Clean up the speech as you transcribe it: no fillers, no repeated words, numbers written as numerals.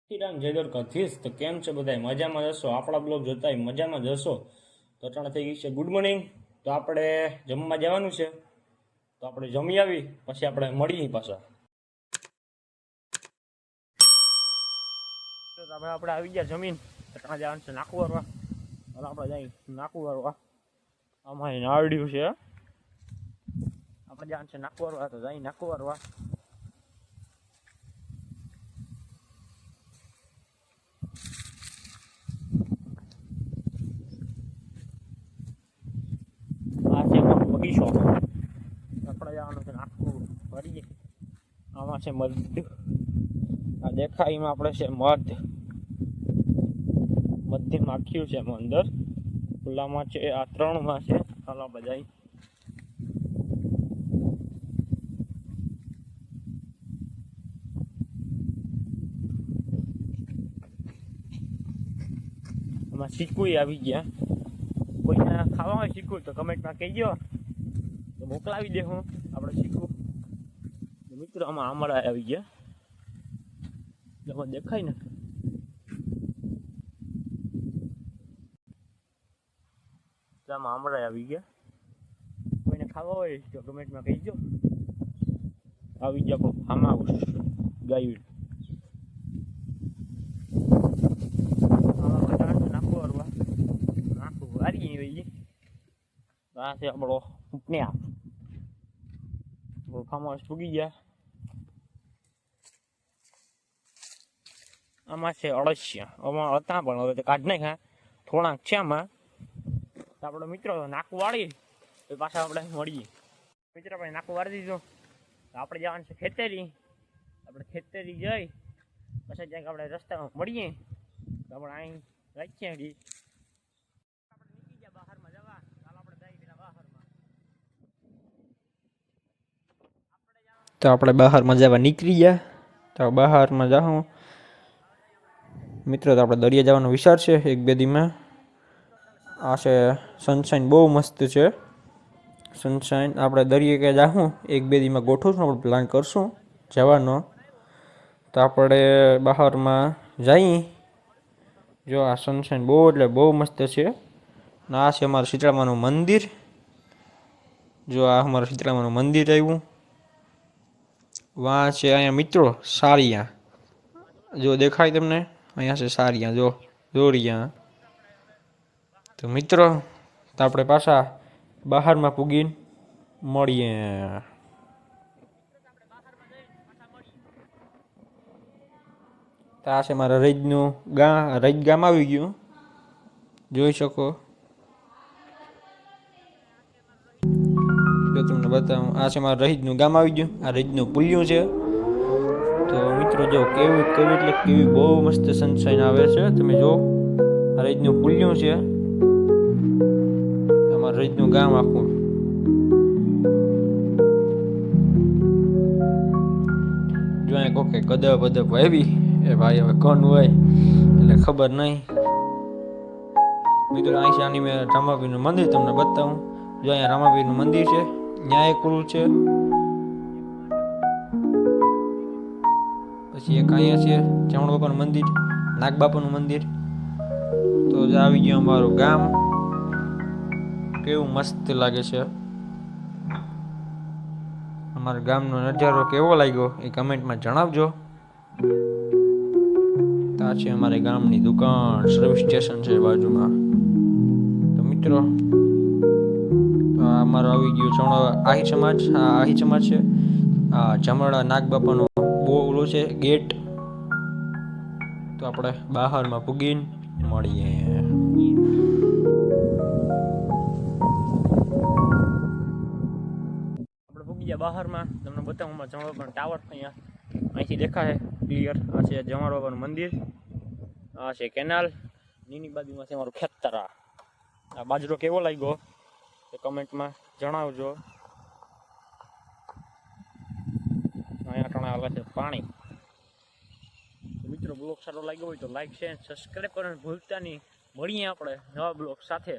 શ્રીરામ જય દ્વારકાધીશ। તો કેમ છે બધા? મજામાં જશો? આપણા બ્લોગ જોતા મજામાં જશો? તો અટાણે થઈ ગઈ છે ગુડ મોર્નિંગ। તો આપણે જમવા જવાનું છે, તો આપણે જમી આવી પછી આપણે મળીએ પાછા। તો આપણે આવી ગયા જમીન, અટાણે જવાનું છે નાકુ વારવા। હવે આપણે જઈ નાકુ વારવા, આમાં નાવડ્યું છે, આપણે જવાનું છે નાકુ વારવા, તો જઈ નાકુ વારવા। બગીચો આપણે જવાનું છે નાખવું ભરીએ, આમાં છે મધ, આ દેખાય એમાં આપણે છે મધ, મધ્ય નાખ્યું છે એમાં અંદર, ખુલ્લામાં છે આ ત્રણમાં છે। ચાલો આપણે જઈ આમાં શીકુઈ આવી ગયા, કોઈને ખાવા હોય શીખવું તો કમેન્ટમાં કહેજો, તો મોકલાવી દે હું આપણે શીખવું। મિત્રો આમાં આમળા આવી ગયા, એમાં દેખાય ને, આમાં આમળા આવી ગયા, કોઈને ખાવા હોય તો કમેન્ટમાં કહેજો। આવી ગયા આપણું ફાર્મ હાઉસ ગાયું, નાખું વારી આ છે આપણો ઉપન્યા, ફાર્મ હાઉસ પૂગી ગયા। આમાં છે અળસિયા, આમાં હતા પણ હવે કાઢ નાખ્યા, થોડાક છે આમાં। તો આપણો મિત્રો નાકું વાળી તો પાછા આપણે મળીએ। મિત્રો આપણે નાકું વાળી દીધું, તો આપણે જવાનું છે ખેતરી, આપણે ખેતરી જઈ પછી ક્યાંક આપણે રસ્તામાં મળીએ, તો આપણે અહીં રાખીએ આપણે નીકળી ગયા બહારમાં જવા। ચાલો આપણે જઈએ પેલા બહારમાં, તો આપણે બહારમાં જવા નીકળી ગયા। તો બહારમાં જાઉં મિત્રો, તો આપણે દરિયા જવાનો વિચાર છે એક બે દીમાં। આ છે સનશાઇન, બહુ મસ્ત છે સનશાઇન। આપણે દરિયે કે જાઉં એક બે દીમાં ગોઠવશું, આપણે પ્લાન કરશું જવાનો। તો આપણે બહારમાં જઈએ, જો આ સનશાઇન બહુ એટલે બહુ મસ્ત છે। આ છે અમારું શીતળામાનું મંદિર, જો આ અમારું શીતળામાનું મંદિર આવ્યું। વાં છે અહીંયા મિત્રો સારિયા, જો દેખાય તમને, અહીંયા છે સારિયા, જો દોરિયા। તો મિત્રો તો આપણે પાછા બહારમાં પૂગીને મળીએ। તો આ છે મારા રજનું રજ ગામ આવી ગયું, જોઈ શકો, જો તમને બતાવું, આ છે મારા રહીજનું ગામ આવી ગયું, આ રહીજનું પુલિયું છે। તો મિત્રો જો કેવી એટલે કેવી બહુ મસ્ત સનશાઇન આવે છે, તમે જો આ રહીજનું પુલિયું છે, અમારા રહીજનું ગામ આખું। જો અહીં કોકે કદબ બદબ આવી, એ ભાઈ હવે કોણ હોય એટલે ખબર નહીં। મિત્રો અહીં છે આની મેં રામાપીરનું મંદિર તમને બતાવું, જો અહીંયા રામાપીરનું મંદિર છે, ન્યાય કુલ છે, પછી એક અહીંયા છે ચામણ બાપાનું મંદિર, નાગ બાપાનું મંદિર। તો આવી ગયું અમારું ગામ, કેવું મસ્ત લાગે છે। અમારા ગામનો નજારો કેવો લાગ્યો એ કમેન્ટમાં જણાવજો। તો આ છે અમારે ગામની દુકાન, સર્વિસ સ્ટેશન છે બાજુમાં। તો મિત્રો અમારો આવી ગયો ચણો આહી સમાજ, આ આહી સમાજ છે, આ જમણા નાગ બાપાનો બહુ ઓલો છે ગેટ। તો આપણે બહારમાં પૂગીને મળીએ। આપણે પૂગી ગયા બહારમાં, તમને બતાવું જમણ બાપાનો ટાવર, અહીંયા અહીંથી દેખાય ક્લિયર। આ છે જમણ બાપાનું મંદિર, આ છે કેનાલ, નીની બાજુમાં છે અમારું ખેતરા। આ બાજરો કેવો લાગ્યો એ કમેન્ટમાં જણાવજો। અહીંયા ટાણા આવે છે પાણી। મિત્રો બ્લોગ સારો લાગ્યો હોય તો લાઈક, શેર, સબસ્ક્રાઈબ કરવાનું ભૂલતા નહીં। મળીએ આપણે નવા બ્લોગ સાથે।